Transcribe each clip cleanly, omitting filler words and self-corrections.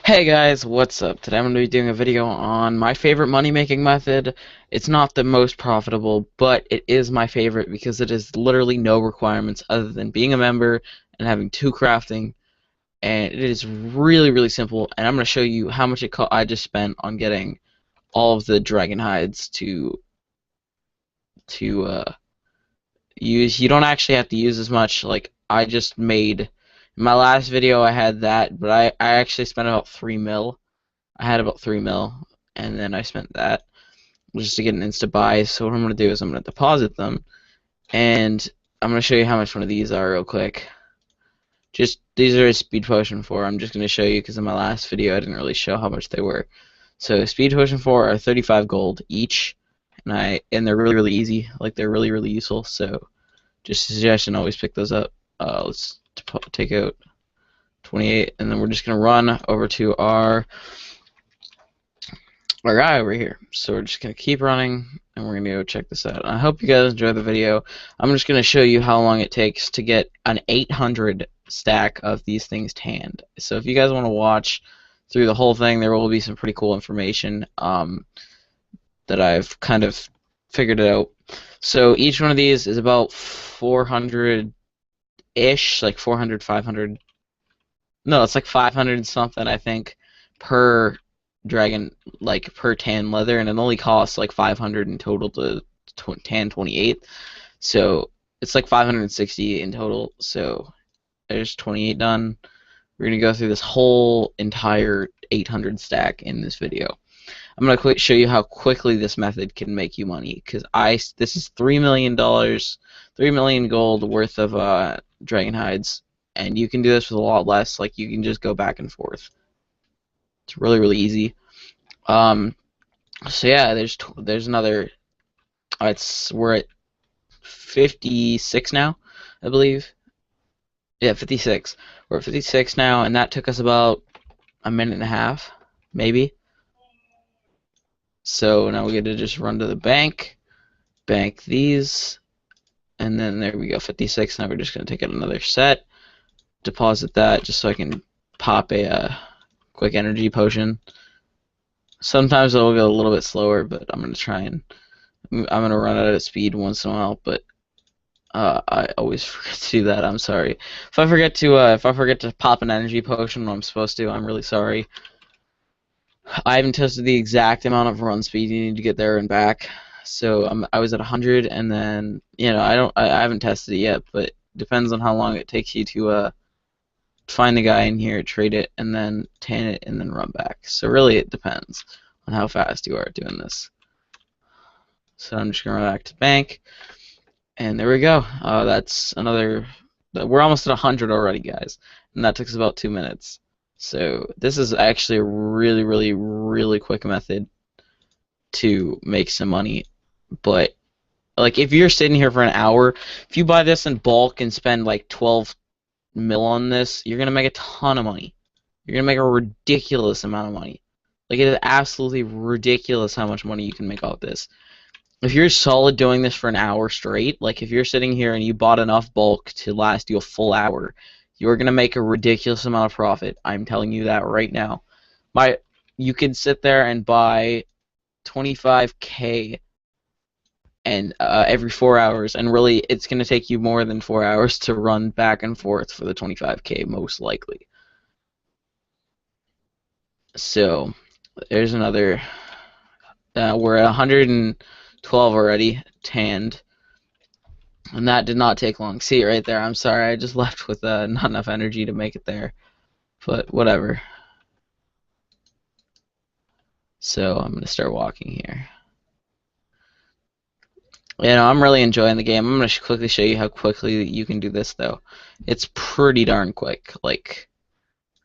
Hey guys, what's up? Today I'm going to be doing a video on my favorite money making method. It's not the most profitable, but it is my favorite because it is literally no requirements other than being a member and having two crafting, and it is really simple. And I'm going to show you how much I just spent on getting all of the dragon hides to use. You don't actually have to use as much. Like I just made in my last video I had that, but I actually spent about 3 mil. I had about 3 mil, and then I spent that just to get an insta buy. So what I'm going to do is I'm going to deposit them, and I'm going to show you how much one of these are real quick. Just these are a speed potion 4. I'm just going to show you because in my last video I didn't really show how much they were. So speed potion 4 are 35 gold each, and they're really easy. Like they're really useful. So just a suggestion, always pick those up. Let's take out 28, and then we're just going to run over to our guy over here. So we're just going to keep running, and we're going to go check this out. And I hope you guys enjoy the video. I'm just going to show you how long it takes to get an 800 stack of these things tanned. So if you guys want to watch through the whole thing, there will be some pretty cool information that I've kind of figured it out. So each one of these is about 400-ish, like 400, 500. No, it's like 500 and something, I think, per dragon, like per tan leather, and it only costs like 500 in total to tan 28. So it's like 560 in total. So there's 28 done. We're gonna go through this whole entire 800 stack in this video. I'm gonna show you how quickly this method can make you money, because this is $3 million, 3 million gold worth of dragon hides, and you can do this with a lot less. Like you can just go back and forth. It's really easy. So yeah, there's another. We're at 56 now, I believe. Yeah, 56. We're at 56 now, and that took us about a minute and a half, maybe. So now we get to just run to the bank these, and then there we go, 56. Now we're just gonna take out another set, deposit that, just so I can pop a quick energy potion. Sometimes it'll go a little bit slower, but I'm gonna run out of speed once in a while. But I always forget to do that. I'm sorry if I forget to pop an energy potion when I'm supposed to. I'm really sorry. I haven't tested the exact amount of run speed you need to get there and back. So I was at 100, and then I haven't tested it yet, but it depends on how long it takes you to find the guy in here, trade it, and then tan it, and then run back. So really it depends on how fast you are at doing this. So I'm just going to run back to bank, and there we go. That's another. We're almost at 100 already, guys, and that took us about 2 minutes. So this is actually a really quick method to make some money. But like if you're sitting here for an hour, if you buy this in bulk and spend like 12 mil on this, you're gonna make a ton of money. You're gonna make a ridiculous amount of money. Like it is absolutely ridiculous how much money you can make off this. If you're solid doing this for an hour straight, like if you're sitting here and you bought enough bulk to last you a full hour, you're gonna make a ridiculous amount of profit. I'm telling you that right now. You can sit there and buy 25K and every 4 hours, and really it's going to take you more than 4 hours to run back and forth for the 25K, most likely. So there's another. We're at 112 already tanned, and that did not take long. See it right there. I'm sorry, I just left with not enough energy to make it there, but whatever. So I'm going to start walking here. I'm really enjoying the game. I'm going to quickly show you how quickly you can do this, though. It's pretty darn quick. Like,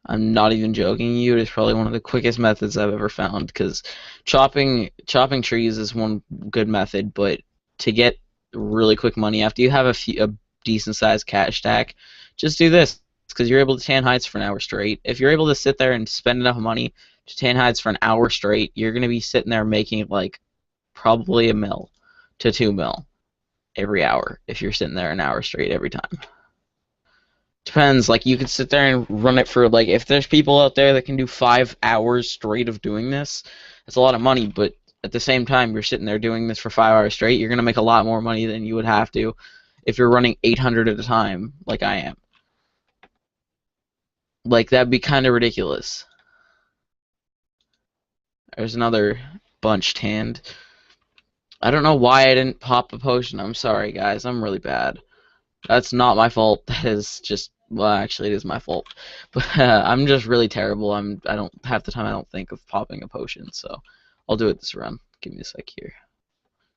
I'm not even joking you. It's probably one of the quickest methods I've ever found, because chopping trees is one good method, but to get really quick money after you have a decent-sized cash stack, just do this, because you're able to tan hides for an hour straight. If you're able to sit there and spend enough money to tan hides for an hour straight, you're going to be sitting there making like probably 1 mil to 2 mil every hour if you're sitting there an hour straight every time. Depends. Like you could sit there and run it for like if there's people out there that can do 5 hours straight of doing this, it's a lot of money. But at the same time, you're sitting there doing this for 5 hours straight. You're gonna make a lot more money than you would have to if you're running 800 at a time, like I am. Like that'd be kind of ridiculous. There's another bunched hand. I don't know why I didn't pop a potion. I'm sorry, guys. I'm really bad. That's not my fault. That is just well, actually, it is my fault. But I'm just really terrible. I don't half the time I don't think of popping a potion. So I'll do it this run. Give me a sec here.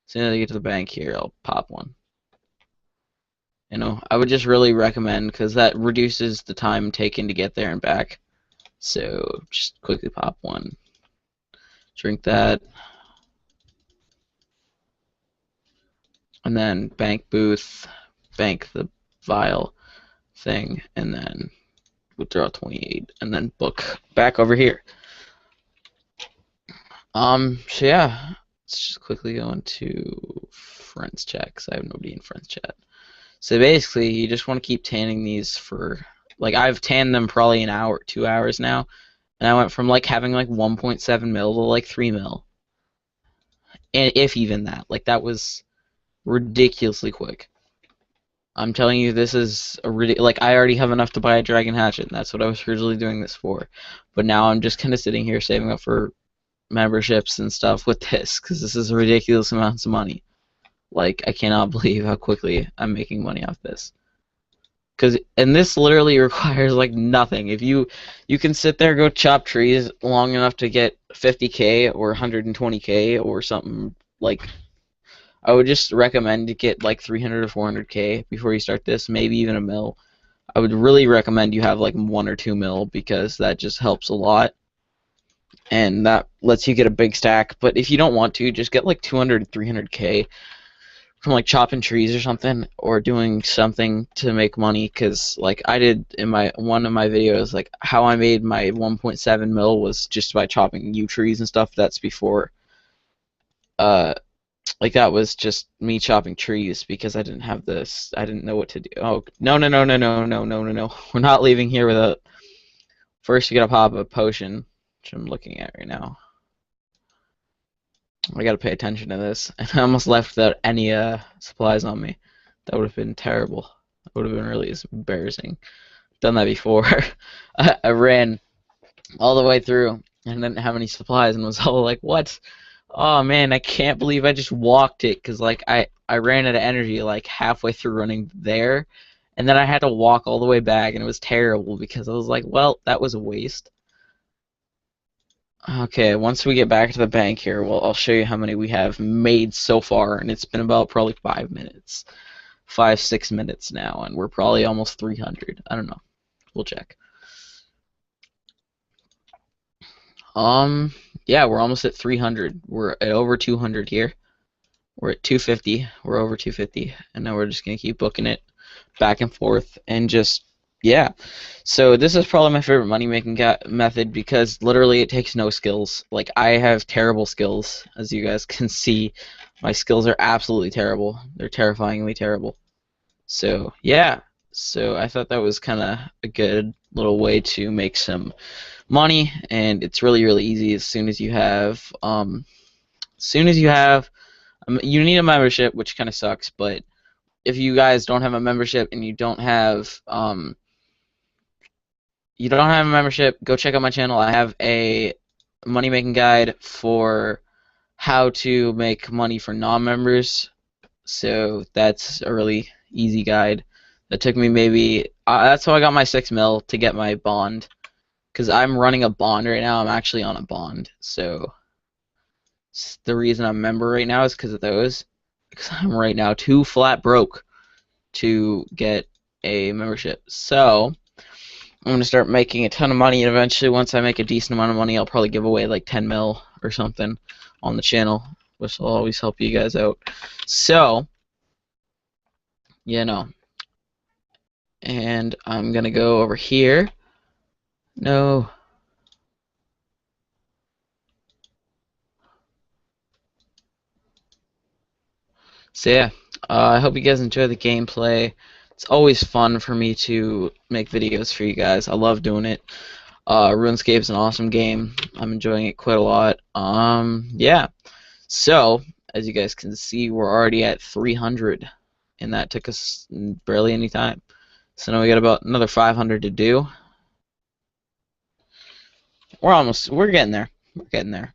As soon as I get to the bank here, I'll pop one. You know, I would just really recommend because that reduces the time taken to get there and back. So just quickly pop one. Drink that. And then bank booth, bank the vial thing, and then withdraw 28, and then book back over here. So yeah, let's just quickly go into friends chat because I have nobody in friends chat. So basically, you just want to keep tanning these for, like, I've tanned them probably an hour, 2 hours now, and I went from like having like 1.7 mil to like 3 mil, and if even that, like that was ridiculously quick. I'm telling you, this is a really like I already have enough to buy a dragon hatchet, and that's what I was originally doing this for. But now I'm just kind of sitting here saving up for memberships and stuff with this because this is ridiculous amounts of money. Like I cannot believe how quickly I'm making money off this. And this literally requires like nothing. If you can sit there go chop trees long enough to get 50k or 120k or something like I would just recommend to get like 300 or 400k before you start this, maybe even a mil. I would really recommend you have like 1 or 2 mil because that just helps a lot and that lets you get a big stack. But if you don't want to, just get like 200 300k from like chopping trees or something or doing something to make money because like I did in my one of my videos, like how I made my 1.7 mil was just by chopping yew trees and stuff. That's before like that was just me chopping trees because I didn't have this. I didn't know what to do. Oh no no no no no no no no no! We're not leaving here without. First, you gotta pop a potion, which I'm looking at right now. I gotta pay attention to this. And I almost left without any supplies on me. That would have been terrible. That would have been really embarrassing. Done that before. I ran all the way through and didn't have any supplies and was all like, "What? Oh man, I can't believe I just walked it because like I ran out of energy like halfway through running there, and then I had to walk all the way back, and it was terrible because I was like, well, that was a waste. Okay, once we get back to the bank here, well, I'll show you how many we have made so far, and it's been about probably 5 minutes, 5 6 minutes now, and we're probably almost 300. I don't know. We'll check. Yeah, we're almost at 300. We're at over 200 here. We're at 250. We're over 250, and now we're just gonna keep booking it back and forth, and just yeah. So this is probably my favorite money making method because literally it takes no skills. Like I have terrible skills, as you guys can see. My skills are absolutely terrible. They're terrifyingly terrible. So yeah. So I thought that was kind of a good little way to make some money, and it's really really easy as soon as you have you need a membership, which kind of sucks, but if you guys don't have a membership and you don't have a membership, go check out my channel. I have a money making guide for how to make money for non-members. So that's a really easy guide. That took me maybe that's how I got my 6 mil to get my bond. Because I'm running a bond right now. I'm actually on a bond. So the reason I'm a member right now is because of those. Because I'm right now too flat broke to get a membership. So I'm going to start making a ton of money, and eventually once I make a decent amount of money, I'll probably give away like 10 mil or something on the channel, which will always help you guys out. So, you know. And I'm going to go over here. No. So yeah, I hope you guys enjoy the gameplay. It's always fun for me to make videos for you guys. I love doing it. RuneScape is an awesome game. I'm enjoying it quite a lot. Yeah. So, as you guys can see, we're already at 300, and that took us barely any time. So now we got about another 500 to do. We're getting there. We're getting there.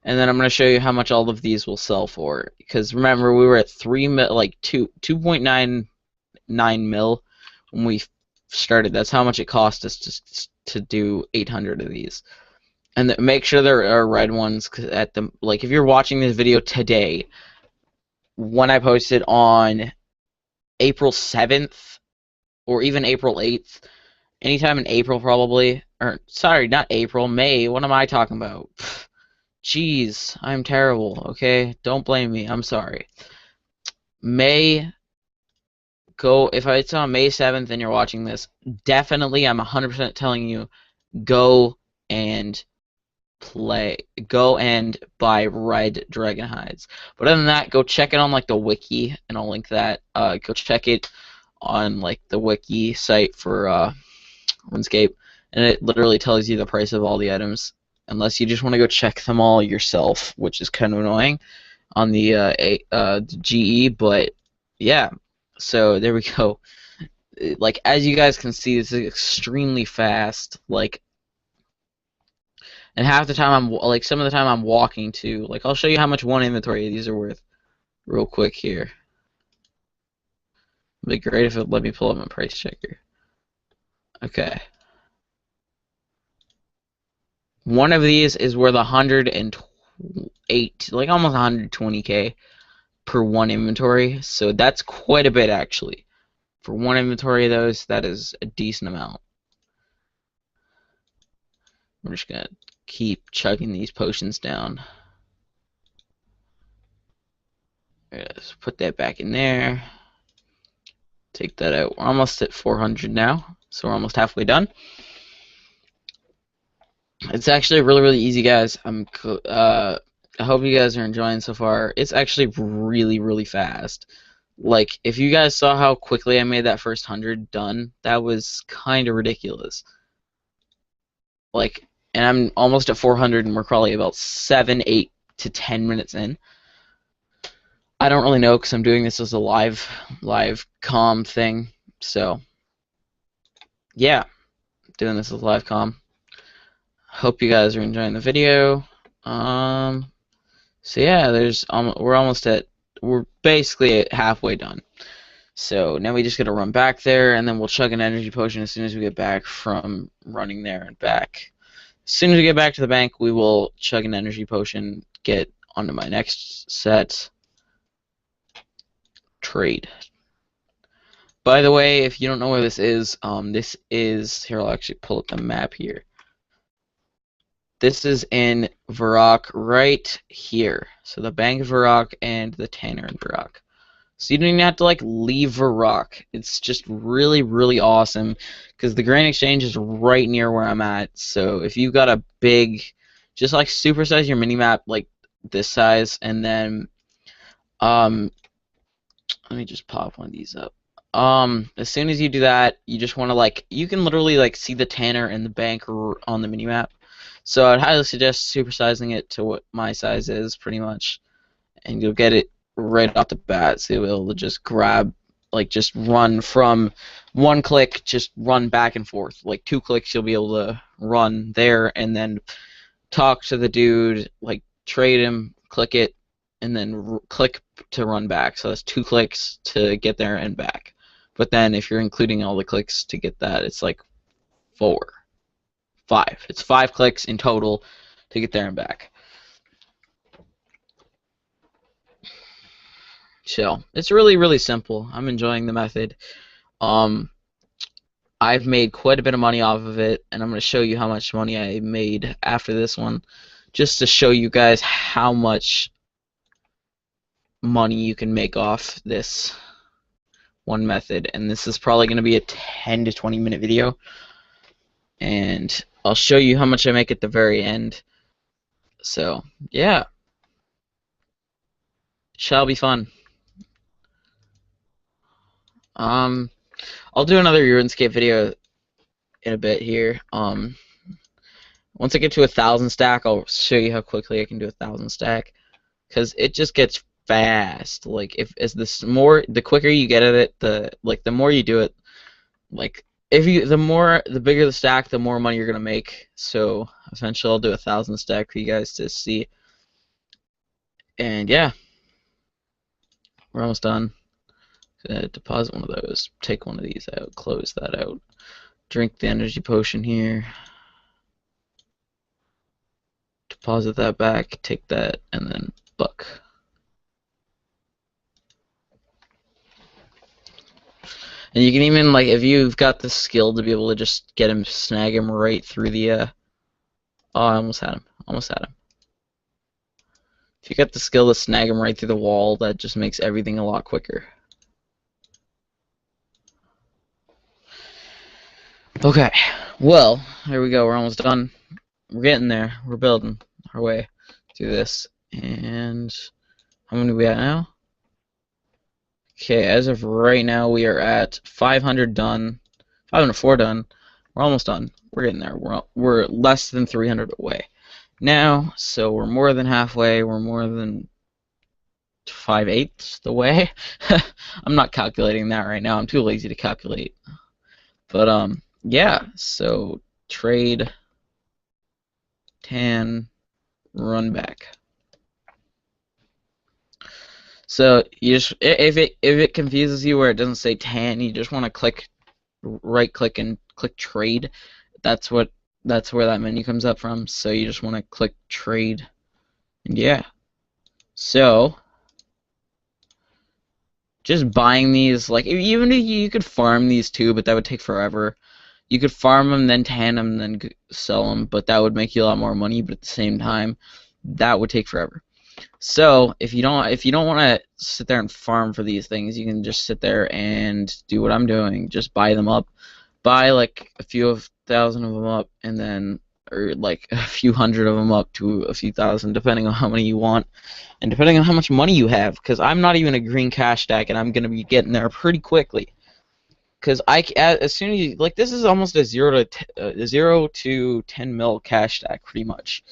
And then I'm going to show you how much all of these will sell for. Because remember, we were at 2.99 mil when we started. That's how much it cost us to do 800 of these. And make sure there are red ones, cause if you're watching this video today, when I posted on April 7th or even April 8th, anytime in April probably, or sorry, not April, May. What am I talking about? Jeez, I'm terrible. Okay, don't blame me. I'm sorry. If it's on May 7th and you're watching this, definitely I'm 100% telling you, go and buy red dragon hides. But other than that, go check it on the wiki, and I'll link that. Go check it on the wiki site for RuneScape, and it literally tells you the price of all the items, unless you just want to go check them all yourself, which is kind of annoying on the GE. But yeah, so there we go. As you guys can see, this is extremely fast. And half the time some of the time I'm walking too. I'll show you how much one inventory of these are worth real quick here. It'd be great if it let me pull up my price checker. Okay. One of these is worth 108, almost 120k per one inventory. So that's quite a bit actually. For one inventory of those, that is a decent amount. I'm just gonna keep chugging these potions down. Let's put that back in there. Take that out. We're almost at 400 now, so we're almost halfway done. It's actually really, really easy, guys. I hope you guys are enjoying so far. It's actually really, really fast. If you guys saw how quickly I made that first 100 done, that was kind of ridiculous. And I'm almost at 400, and we're probably about 7, 8 to 10 minutes in. I don't really know because I'm doing this as a live comm thing. So yeah, doing this as live comm. Hope you guys are enjoying the video. So yeah, we're basically halfway done. So now we just gotta run back there, and then we'll chug an energy potion as soon as we get back from running there and back. As soon as we get back to the bank, we will chug an energy potion, get onto my next set. Trade. By the way, if you don't know where this is here. I'll actually pull up the map here. This is in Varrock right here. So the Bank of Varrock and the Tanner in Varrock. So you don't even have to leave Varrock. It's just really, really awesome because the Grain Exchange is right near where I'm at. So if you've got a big, just supersize your minimap this size, and then let me just pop one of these up. As soon as you do that, you just want to you can literally see the Tanner and the bank on the minimap. So I'd highly suggest supersizing it to what my size is, pretty much, and you'll get it right off the bat. So you'll be able to just grab, just run from one click, just run back and forth. 2 clicks, you'll be able to run there, and then talk to the dude, trade him, click it, and then click to run back. So that's 2 clicks to get there and back. But then if you're including all the clicks to get that, it's 5. It's 5 clicks in total to get there and back. So it's really, really simple. I'm enjoying the method. I've made quite a bit of money off of it, and I'm going to show you how much money I made after this one, just to show you guys how much money you can make off this one method. And this is probably going to be a 10 to 20 minute video, and I'll show you how much I make at the very end. So yeah, shall be fun. I'll do another RuneScape video in a bit here. Once I get to 1,000 stack, I'll show you how quickly I can do 1,000 stack, because it just gets fast. Like the quicker you get at it, the more you do it. Like the bigger the stack, the more money you're gonna make. So eventually, I'll do 1,000 stack for you guys to see. And yeah, we're almost done. Deposit one of those. Take one of these out. Close that out. Drink the energy potion here. Deposit that back. Take that, and then buck. And you can even, like, if you've got the skill to be able to just get him, snag him right through the, oh, I almost had him. Almost had him. If you got the skill to snag him right through the wall, that just makes everything a lot quicker. Okay, well, here we go. We're almost done. We're getting there. We're building our way through this. And how many are we at now? Okay, as of right now, we are at 500 done, 504 done. We're almost done. We're getting there. We're less than 300 away now, so we're more than halfway. We're more than 5/8 the way. I'm not calculating that right now. I'm too lazy to calculate. But yeah. So trade, tan, run back. So you just, if it confuses you where it doesn't say tan, you just want to right click and click trade. That's where that menu comes up from. So you just want to click trade, and yeah. So just buying these, like, even if you could farm these too, but that would take forever. You could farm them, then tan them, then sell them, but that would make you a lot more money. But at the same time, that would take forever. So if you don't want to sit there and farm for these things, you can just sit there and do what I'm doing. Just buy them up, buy like a few thousand of them up, and then, or like a few hundred of them up to a few thousand, depending on how many you want, and depending on how much money you have. Because I'm not even a green cash stack, and I'm gonna be getting there pretty quickly. Because as soon as you, like, this is almost a 0 to 10 mil cash stack, pretty much.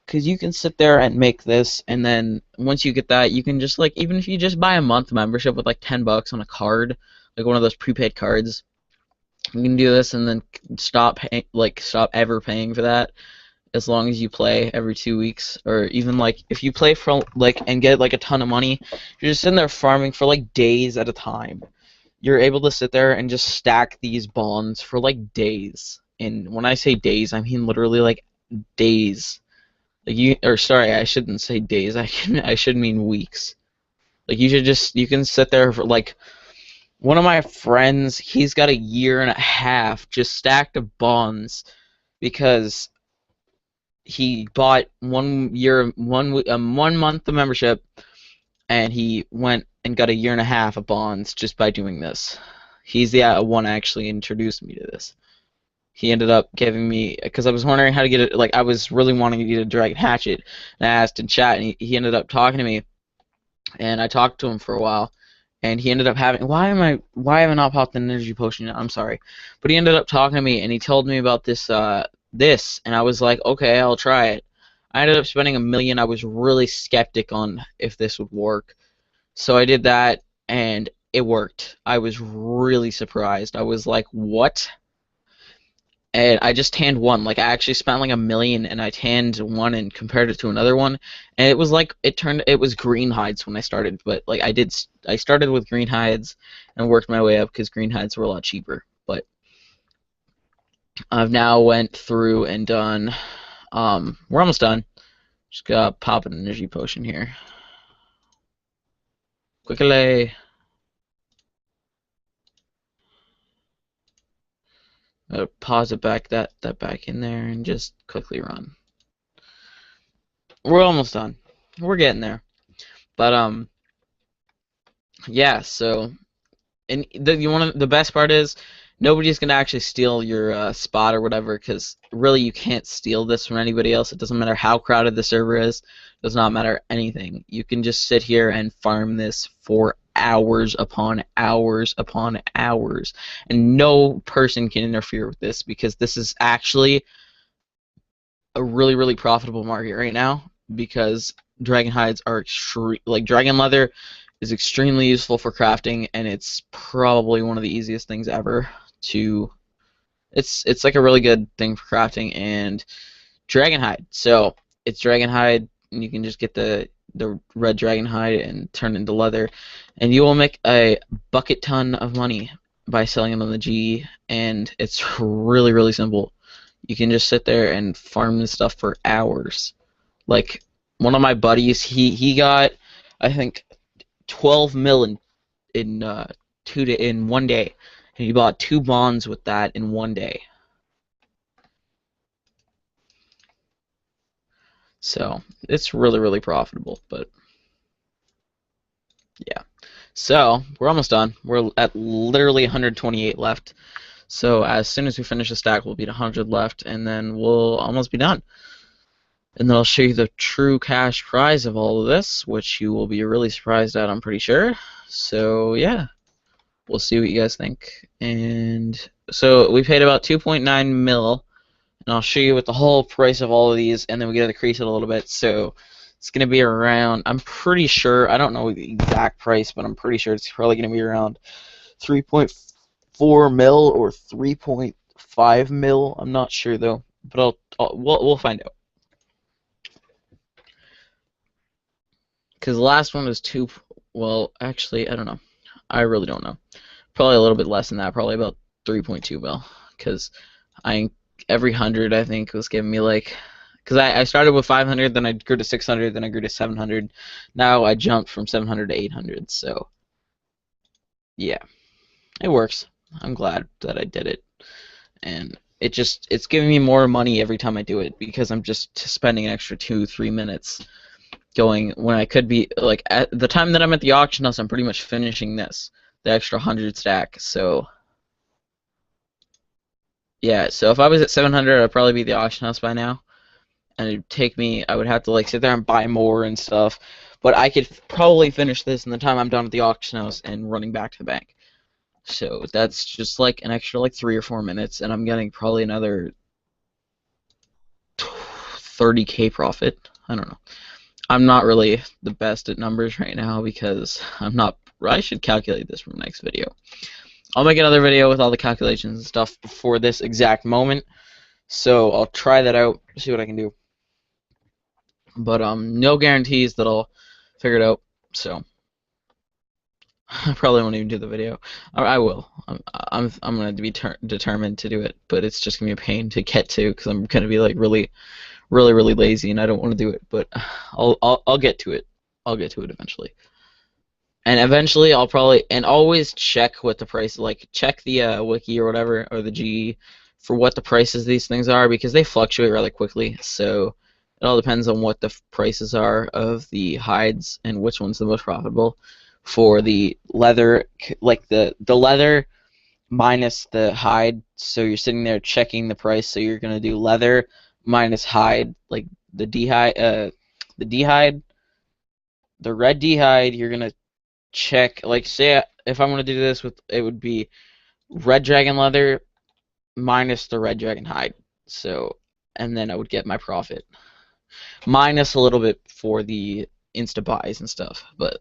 Because you can sit there and make this, and then once you get that, you can just, like, even if you just buy a month membership with like $10 on a card, like one of those prepaid cards, you can do this and then stop ever paying for that, as long as you play every 2 weeks. Or even, like, if you play for, like, and get like a ton of money, you're just sitting there farming for like days at a time. You're able to sit there and just stack these bonds for like days. And when I say days, I mean literally like days. Like sorry, I shouldn't say days. I should mean weeks. Like, you can sit there for, like, one of my friends, he's got 1.5 years just stacked of bonds, because he bought 1 month of membership, and he went and got 1.5 years of bonds just by doing this. He's the one actually introduced me to this. He ended up giving me, because I was wondering how to get it, like, I was really wanting to get a dragon hatchet, and I asked in chat, and he ended up talking to me, and I talked to him for a while, and he ended up having, why have I not popped an energy potion yet? I'm sorry. But he ended up talking to me, and he told me about this, and I was like, okay, I'll try it. I ended up spending $1 million. I was really skeptic on if this would work. So I did that, and it worked. I was really surprised. I was like, what? And I just tanned one. Like, I actually spent like $1 million, and I tanned one and compared it to another one, and it was like, it was green hides when I started. But like, I started with green hides and worked my way up because green hides were a lot cheaper. But I've now went through and done. We're almost done. Just gotta pop an energy potion here. Quickly. Pause it back, that back in there, and just quickly run. We're almost done. We're getting there. But yeah. So, and the best part is, nobody's gonna actually steal your spot or whatever, because really you can't steal this from anybody else. It doesn't matter how crowded the server is. It does not matter anything. You can just sit here and farm this hours upon hours upon hours, and no person can interfere with this because this is actually a really, really profitable market right now because dragon hides are like dragon leather is extremely useful for crafting, and it's probably one of the easiest things ever to. It's like a really good thing for crafting, and dragon hide. So it's dragon hide, and you can just get the red dragon hide and turn it into leather, and you will make a bucket ton of money by selling it on the G. And it's really, really simple. You can just sit there and farm this stuff for hours. Like one of my buddies, he got I think 12 mil in in 1 day, and he bought 2 bonds with that in 1 day. So it's really, really profitable. But yeah, so we're almost done. We're at literally 128 left. So as soon as we finish the stack, we'll be at 100 left, and then we'll almost be done. And then I'll show you the true cash prize of all of this, which you will be really surprised at, I'm pretty sure. So yeah, we'll see what you guys think. And so we paid about 2.9 mil, and I'll show you what the whole price of all of these, and then we got to decrease it a little bit. So it's going to be around, I'm pretty sure, I don't know the exact price, but I'm pretty sure it's probably going to be around 3.4 mil or 3.5 mil. I'm not sure though, but we'll find out. Because the last one was well, actually, I don't know. I really don't know. Probably a little bit less than that. Probably about 3.2 mil. Because every 100, I think, was giving me like. Because I started with 500, then I grew to 600, then I grew to 700. Now I jumped from 700 to 800. So, yeah, it works. I'm glad that I did it, and it's giving me more money every time I do it because I'm just spending an extra 2-3 minutes going when I could be like at the time that I'm at the auction house. I'm pretty much finishing the extra 100 stack. So yeah, so if I was at 700, I'd probably be at the auction house by now, and it'd take me. I would have to like sit there and buy more and stuff, but I could probably finish this in the time I'm done at the auction house and running back to the bank. So that's just like an extra like 3 or 4 minutes, and I'm getting probably another 30K profit. I don't know. I'm not really the best at numbers right now because I'm not. I should calculate this for the next video. I'll make another video with all the calculations and stuff before this exact moment. So I'll try that out, see what I can do. But no guarantees that I'll figure it out. So I probably won't even do the video. I will. I'm gonna be determined to do it, but it's just gonna be a pain to get to because I'm gonna be like really lazy, and I don't want to do it, but I'll get to it. I'll get to it eventually. And eventually I'll probably always check what the price, like check the wiki or whatever, or the G for what the prices of these things are, because they fluctuate rather quickly. So it all depends on what the prices are of the hides and which one's the most profitable. For the leather, like the leather minus the hide, so you're sitting there checking the price, so you're gonna do leather minus hide, like the the red D hide, you're gonna check, like say if I'm gonna do this with, it would be red dragon leather minus the red dragon hide. So, and then I would get my profit minus a little bit for the insta buys and stuff, but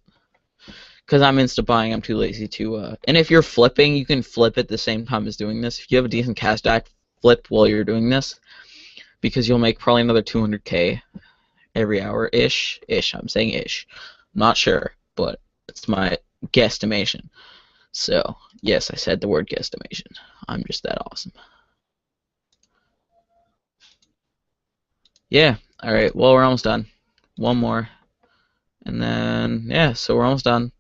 because I'm insta buying, I'm too lazy to. And if you're flipping, you can flip at the same time as doing this. If you have a decent cash stack, flip while you're doing this, because you'll make probably another 200K every hour ish. I'm saying ish. I'm not sure, but it's my guesstimation. So yes, I said the word guesstimation. I'm just that awesome. Yeah. All right. Well, we're almost done. One more, and then yeah. So we're almost done.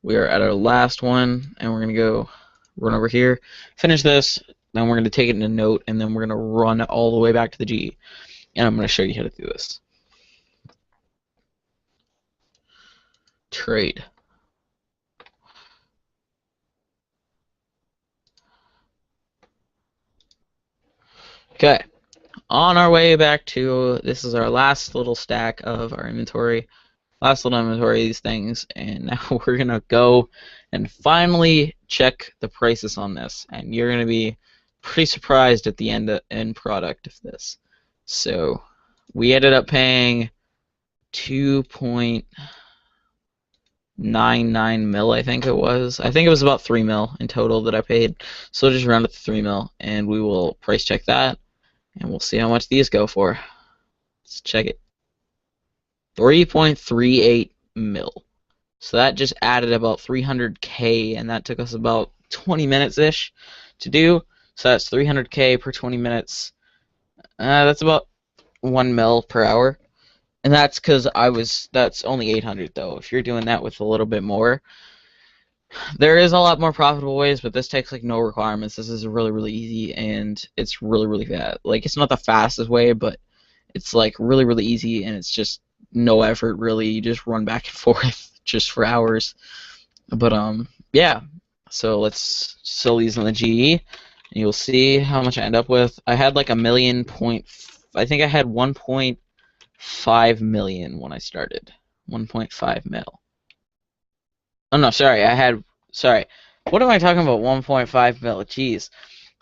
We are at our last one, and we're gonna go run over here, finish this, then we're gonna take it in a note, and then we're gonna run all the way back to the G, and I'm gonna show you how to do this. Trade. Okay. On our way back to, this is our last little stack of our inventory. last little inventory of these things, and now we're gonna go and finally check the prices on this, and you're gonna be pretty surprised at the end product of this. So we ended up paying 2.99 mil, I think it was. I think it was about 3 mil in total that I paid. So just round it to 3 mil, and we will price check that, and we'll see how much these go for. Let's check it. 3.38 mil. So that just added about 300k, and that took us about 20 minutes-ish to do. So that's 300k per 20 minutes. That's about 1 mil per hour. And that's because that's only 800 though. If you're doing that with a little bit more, there is a lot more profitable ways, but this takes like no requirements. This is really, really easy, and it's really, really fast. Like, it's not the fastest way, but it's like really, really easy, and it's just no effort really. You just run back and forth just for hours. But yeah. So let's sell these on the GE, and you'll see how much I end up with. I had like a million point. I think I had 1.5 million when I started. 1.5 mil. Oh no, sorry. Sorry. What am I talking about? 1.5 mil. Jeez.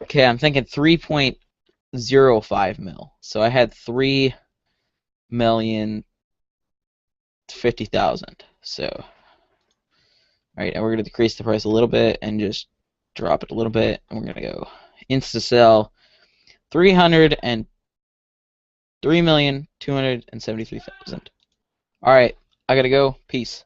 Okay, I'm thinking 3.05 mil. So I had 3,050,000. So, all right, and we're gonna decrease the price a little bit and just drop it a little bit, and we're gonna go insta sell 303,273,000. All right, I gotta go. Peace.